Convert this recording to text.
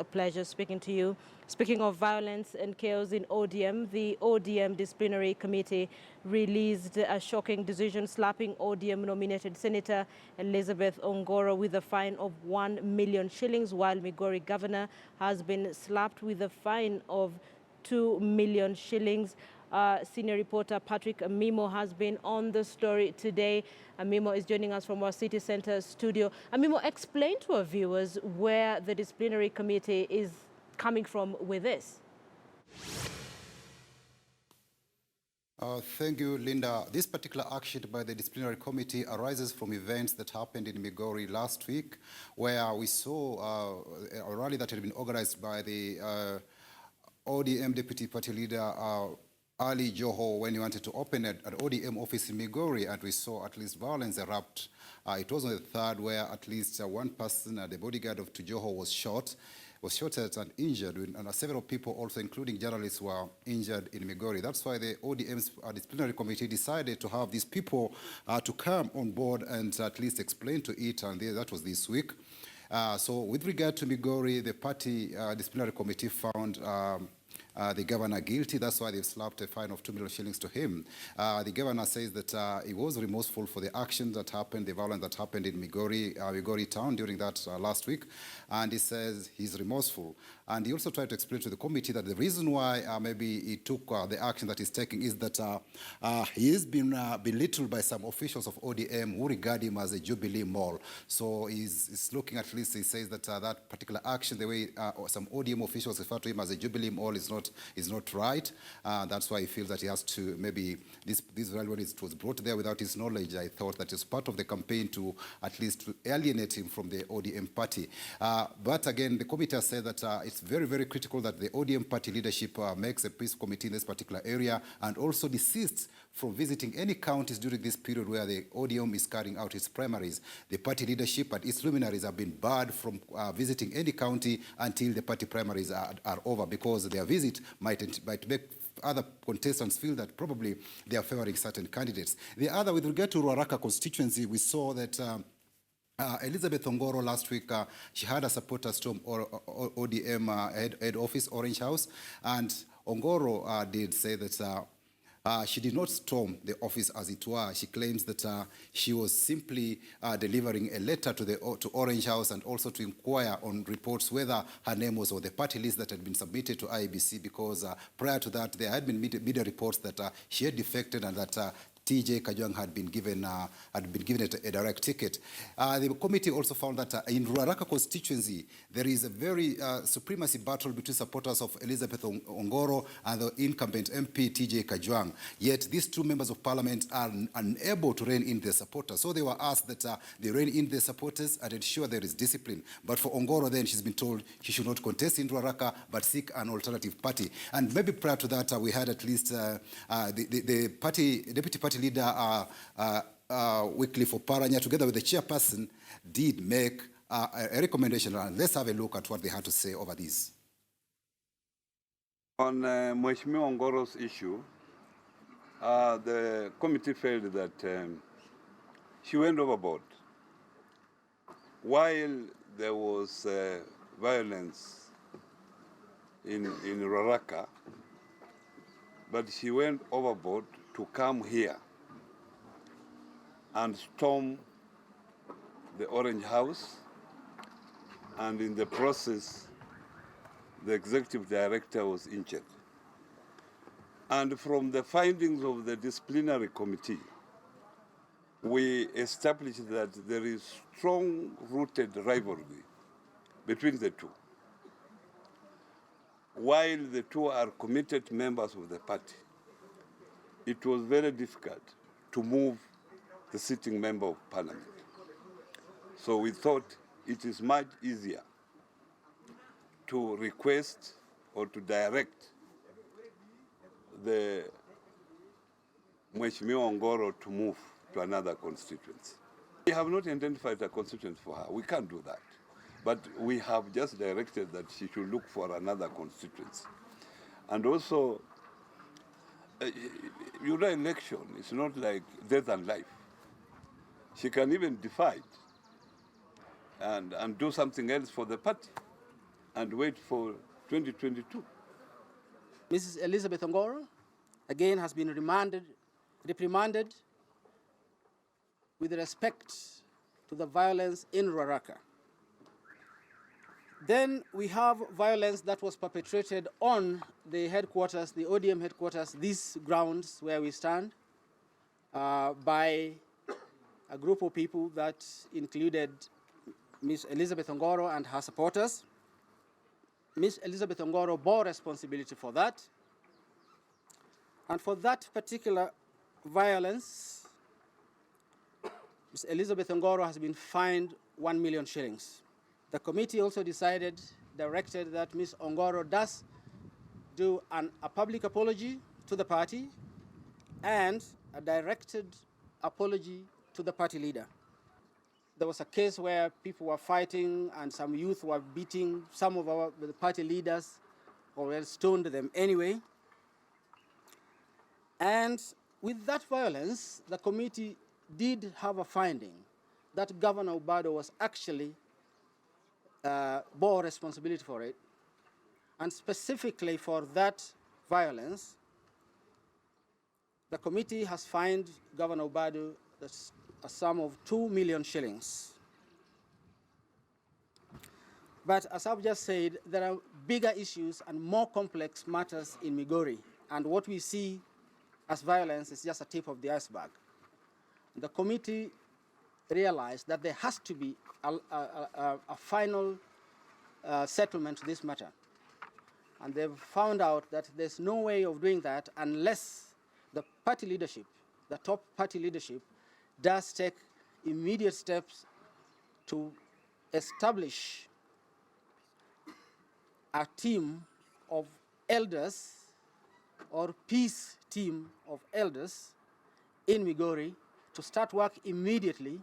a pleasure speaking to you. Speaking of violence and chaos in ODM, the ODM disciplinary committee released a shocking decision slapping ODM-nominated Senator Elizabeth Ongoro with a fine of 1 million shillings, while Migori governor has been slapped with a fine of 2 million shillings. Senior reporter Patrick Amimo has been on the story today. Amimo is joining us from our city center studio. Amimo, explain to our viewers where the disciplinary committee is coming from with this. Thank you, Linda. This particular action by the disciplinary committee arises from events that happened in Migori last week, where we saw a rally that had been organized by the ODM deputy party leader Ali Joho when he wanted to open an ODM office in Migori, and we saw at least violence erupt. It was on the 3rd where at least one person, the bodyguard of Joho, was shot at and injured, and several people also, including journalists, were injured in Migori. That's why the ODM's disciplinary committee decided to have these people to come on board and at least explain to it, and that was this week. So with regard to Migori, the party disciplinary committee found the governor guilty. That's why they've slapped a fine of 2 million shillings to him. The governor says that he was remorseful for the action that happened, the violence that happened in Migori town during that last week, and he says he's remorseful. And he also tried to explain to the committee that the reason why maybe he took the action that he's taking is that he has been belittled by some officials of ODM who regard him as a Jubilee mole. So he's looking, at least he says that that particular action, the way some ODM officials refer to him as a Jubilee mole, is not right. That's why he feels that he has to, maybe this when it was brought there without his knowledge, I thought that it's part of the campaign to at least to alienate him from the ODM party. But again, the committee has said that it's very, very critical that the ODM party leadership makes a peace committee in this particular area and also desists from visiting any counties during this period where the ODM is carrying out its primaries. The party leadership and its luminaries have been barred from visiting any county until the party primaries are over, because their visit might make other contestants feel that probably they are favoring certain candidates. The other, with regard to Ruaraka constituency, we saw that Elizabeth Ongoro last week, she had a supporter storm ODM head office, Orange House, and Ongoro did say that she did not storm the office, as it were. She claims that she was simply delivering a letter to Orange House and also to inquire on reports whether her name was on the party list that had been submitted to IEBC, because prior to that there had been media reports that she had defected and that TJ Kajwang had been given a direct ticket. The committee also found that in Ruaraka constituency, there is a very supremacy battle between supporters of Elizabeth Ongoro and the incumbent MP TJ Kajwang. Yet these two members of parliament are unable to rein in their supporters. So they were asked that they rein in their supporters and ensure there is discipline. But for Ongoro, then, she's been told she should not contest in Ruaraka but seek an alternative party. And maybe prior to that, we had at least the deputy party leader Wycliffe Oparanya, together with the chairperson, did make a recommendation. And let's have a look at what they had to say over this. On Mheshimiwa Ongoro's issue, the committee felt that she went overboard. While there was violence in Ruaraka, but she went overboard to come here and storm the Orange House, and in the process, the executive director was injured. And from the findings of the disciplinary committee, we established that there is strong-rooted rivalry between the two. While the two are committed members of the party, it was very difficult to move the sitting member of parliament. So we thought it is much easier to request or to direct the Mheshimiwa Ongoro to move to another constituency. We have not identified a constituency for her. We can't do that. But we have just directed that she should look for another constituency. And also, you know, election is not like death and life. She can even defy it and do something else for the party. and wait for 2022. Mrs. Elizabeth Ongoro, again, has been reprimanded with respect to the violence in Ruaraka. Then we have violence that was perpetrated on the headquarters, the ODM headquarters, these grounds where we stand, by a group of people that included Ms. Elizabeth Ongoro and her supporters. Ms. Elizabeth Ongoro bore responsibility for that. And for that particular violence, Ms. Elizabeth Ongoro has been fined 1 million shillings. The committee also directed that Ms. Ongoro does do a public apology to the party and a directed apology to the party leader. There was a case where people were fighting and some youth were beating some of the party leaders, or stoned them anyway. And with that violence, the committee did have a finding that Governor Obado was actually bore responsibility for it. And specifically for that violence, the committee has fined Governor Obado a sum of 2 million shillings. But as I've just said, there are bigger issues and more complex matters in Migori, and what we see as violence is just a tip of the iceberg. The committee realized that there has to be a final settlement to this matter. And they've found out that there's no way of doing that unless the party leadership, the top party leadership, does take immediate steps to establish a team of elders or peace team of elders in Migori to start work immediately